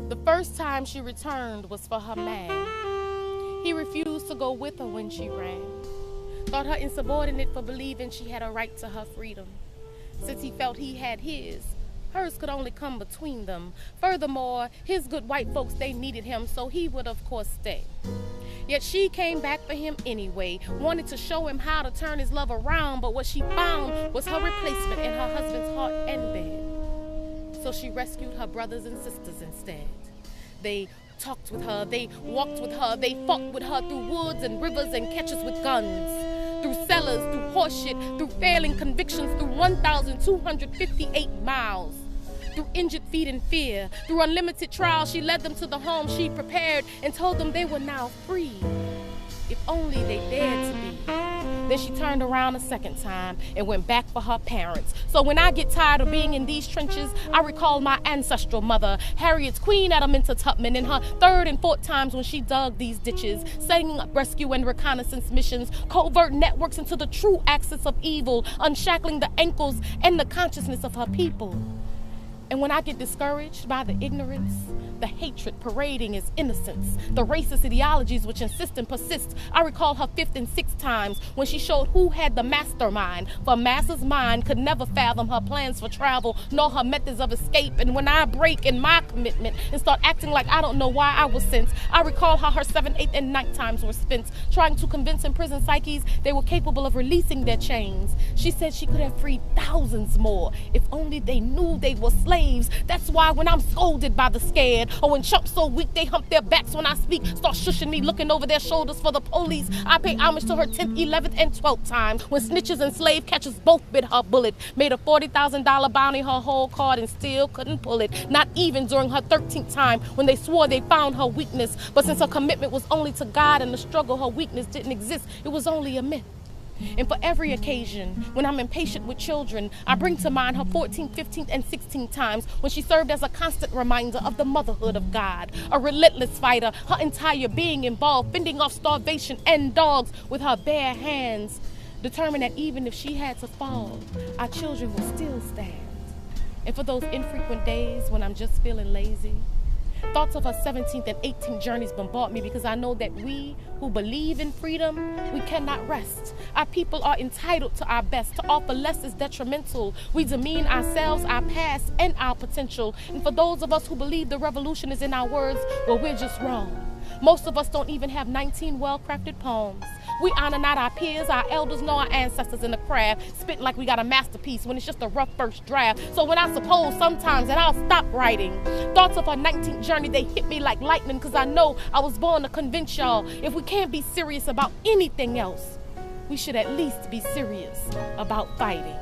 The first time she returned was for her man. He refused to go with her when she ran. Thought her insubordinate for believing she had a right to her freedom. Since he felt he had his, hers could only come between them. Furthermore, his good white folks, they needed him, so he would of course stay. Yet she came back for him anyway, wanted to show him how to turn his love around, but what she found was her replacement in her husband's heart and bed. So she rescued her brothers and sisters instead. They talked with her, they walked with her, they fought with her through woods and rivers and catches with guns, through cellars, through horseshit, through failing convictions, through 1,258 miles, through injured feet and fear, through unlimited trials. She led them to the home she prepared and told them they were now free, if only they dared to be. Then she turned around a second time and went back for her parents. So when I get tired of being in these trenches, I recall my ancestral mother, Harriet Tubman, in her third and fourth times when she dug these ditches, setting up rescue and reconnaissance missions, covert networks into the true axis of evil, unshackling the ankles and the consciousness of her people. And when I get discouraged by the ignorance, the hatred parading as innocence, the racist ideologies which insist and persist, I recall her fifth and sixth times when she showed who had the mastermind, for masses' mind could never fathom her plans for travel, nor her methods of escape. And when I break in my commitment and start acting like I don't know why I was sent, I recall how her 7th, 8th, and 9th times were spent trying to convince imprisoned psyches they were capable of releasing their chains. She said she could have freed thousands more if only they knew they were slaves. That's why when I'm scolded by the scared, or when chumps so weak they hump their backs when I speak, start shushing me, looking over their shoulders for the police, I pay homage to her 10th, 11th, and 12th times when snitches and slave catchers both bit her bullet, made a $40,000 bounty her whole card and still couldn't pull it. Not even during her 13th time when they swore they found her weakness. But since her commitment was only to God and the struggle, her weakness didn't exist. It was only a myth. And for every occasion, when I'm impatient with children, I bring to mind her 14th, 15th, and 16th times when she served as a constant reminder of the motherhood of God. A relentless fighter, her entire being involved, fending off starvation and dogs with her bare hands, determined that even if she had to fall, our children will still stand. And for those infrequent days when I'm just feeling lazy, thoughts of her 17th and 18th journeys bombard me, because I know that we who believe in freedom, we cannot rest. Our people are entitled to our best. To offer less is detrimental. We demean ourselves, our past, and our potential. And for those of us who believe the revolution is in our words, well, we're just wrong. Most of us don't even have 19 well-crafted poems. We honor not our peers, our elders, nor our ancestors in the craft, spitting like we got a masterpiece when it's just a rough first draft. So when I suppose sometimes that I'll stop writing, thoughts of our 19th journey, they hit me like lightning, because I know I was born to convince y'all, if we can't be serious about anything else, we should at least be serious about fighting.